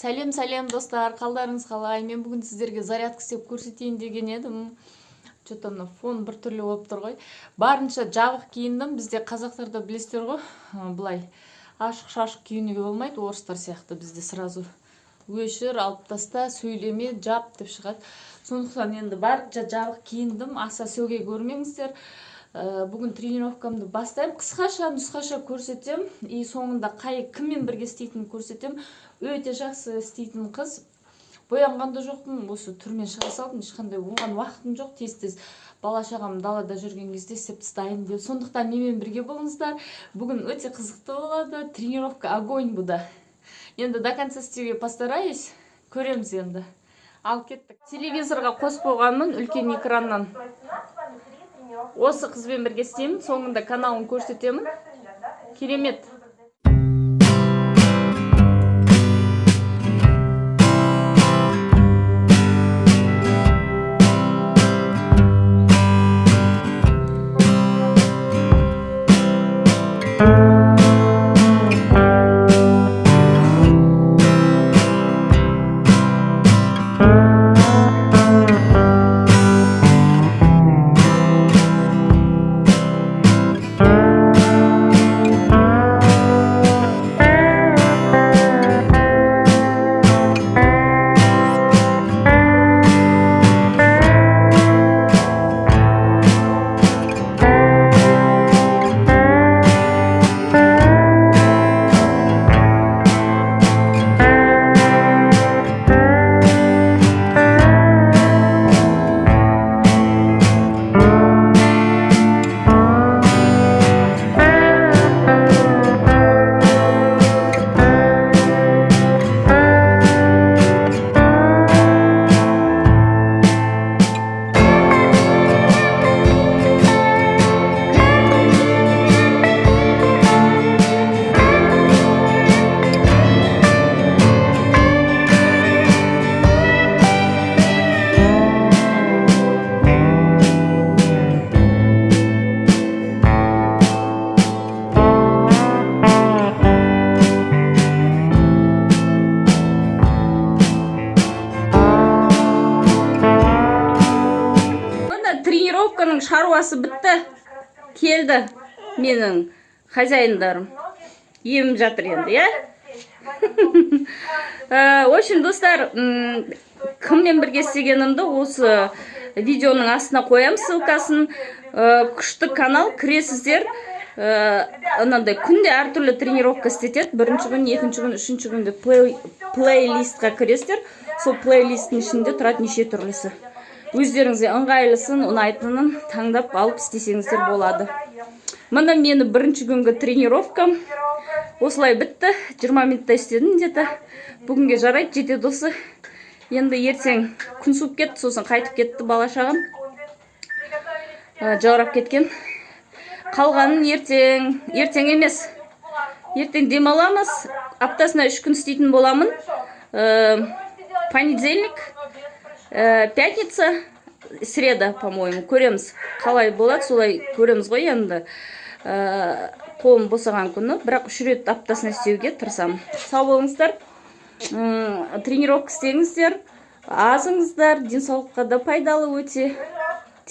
Сәлем достар, қалдарыңыз қалай? Мен бүгін сіздерге зарядка істеп көрсетейін деген едім. Что-то фон бір түрлі болып тұр ғой. Барынша жабық киіндім. Бізде қазақтарда білесіздер ғой, былай ашық-шашық киінуге болмайды. Орыстар сияқты бізде сразу өшір, алып таста, сөйлеме, жап деп шығады. Сондықтан енді барынша жабық киіндім. Аса сөге көрмеңіздер. Бүгін тренировкамды бастаймын. Қысқаша, нұсқаша көрсетем. И соңында кіммен бірге істейтінін көрсетем. Өте жақсы істейтін қыз. Боянған да жоқпын. Осы түрмен шыға салдым. Ешқандай оған уақытым жоқ. Тез бала шағам далада жүрген кезде істеп тастайын деп. Сондықтан менімен бірге болыңыздар. Бүгін өте қызықты болады. Тренировка огонь бұда. Енді до конца істеуге постараюсь. Көреміз енді. Ал кеттік. Телевизорға қосып қойғанмын үлкен экраннан. Осы қызбен бірге істеймін, соңында каналын көрсетемін. Керемет. Тренировканың шаруасы бітті. Келді менің хозяиндарым. Еміп жатыр енді, я? В общем, достар, кіммен бірге істегенімді осы видеоның астына қоям ссылкасын. Күшті канал, кіресіздер. Анандай күнде әртүрлі тренировка істетеді. Бірінші күн, екінші күн, үшінші күнде плейлистқа кіресіздер. Сол плейлисттің ішінде тұрады неше түрлісі. Өздеріңізге ыңғайлысын, ұнайтынын таңдап алып істесеңіздер болады. Мына мені бірінші күнгі тренировкам осылай бітті. 20 минутта істедім деді. Бүгінге жарайды, жетеді осы. Енді ертең күн суып кетті, сосын қайтып кетті бала шағам. Жаурап кеткен. Қалғанын ертең емес. Ертең демаламыз. Аптасына 3 күн істейтін боламын. Понедельник, пятница, среда, по-моему, көреміз. Қалай болады, солай көреміз ғой енді. Қолым босаған күні, бірақ 3 рет аптасына істеуге тырысамын. Сау болыңыздар. Тренировка істеңіздер, азыңыздар, денсаулыққа да пайдалы өте.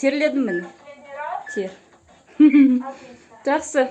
Терледім міне. Тер. Жақсы.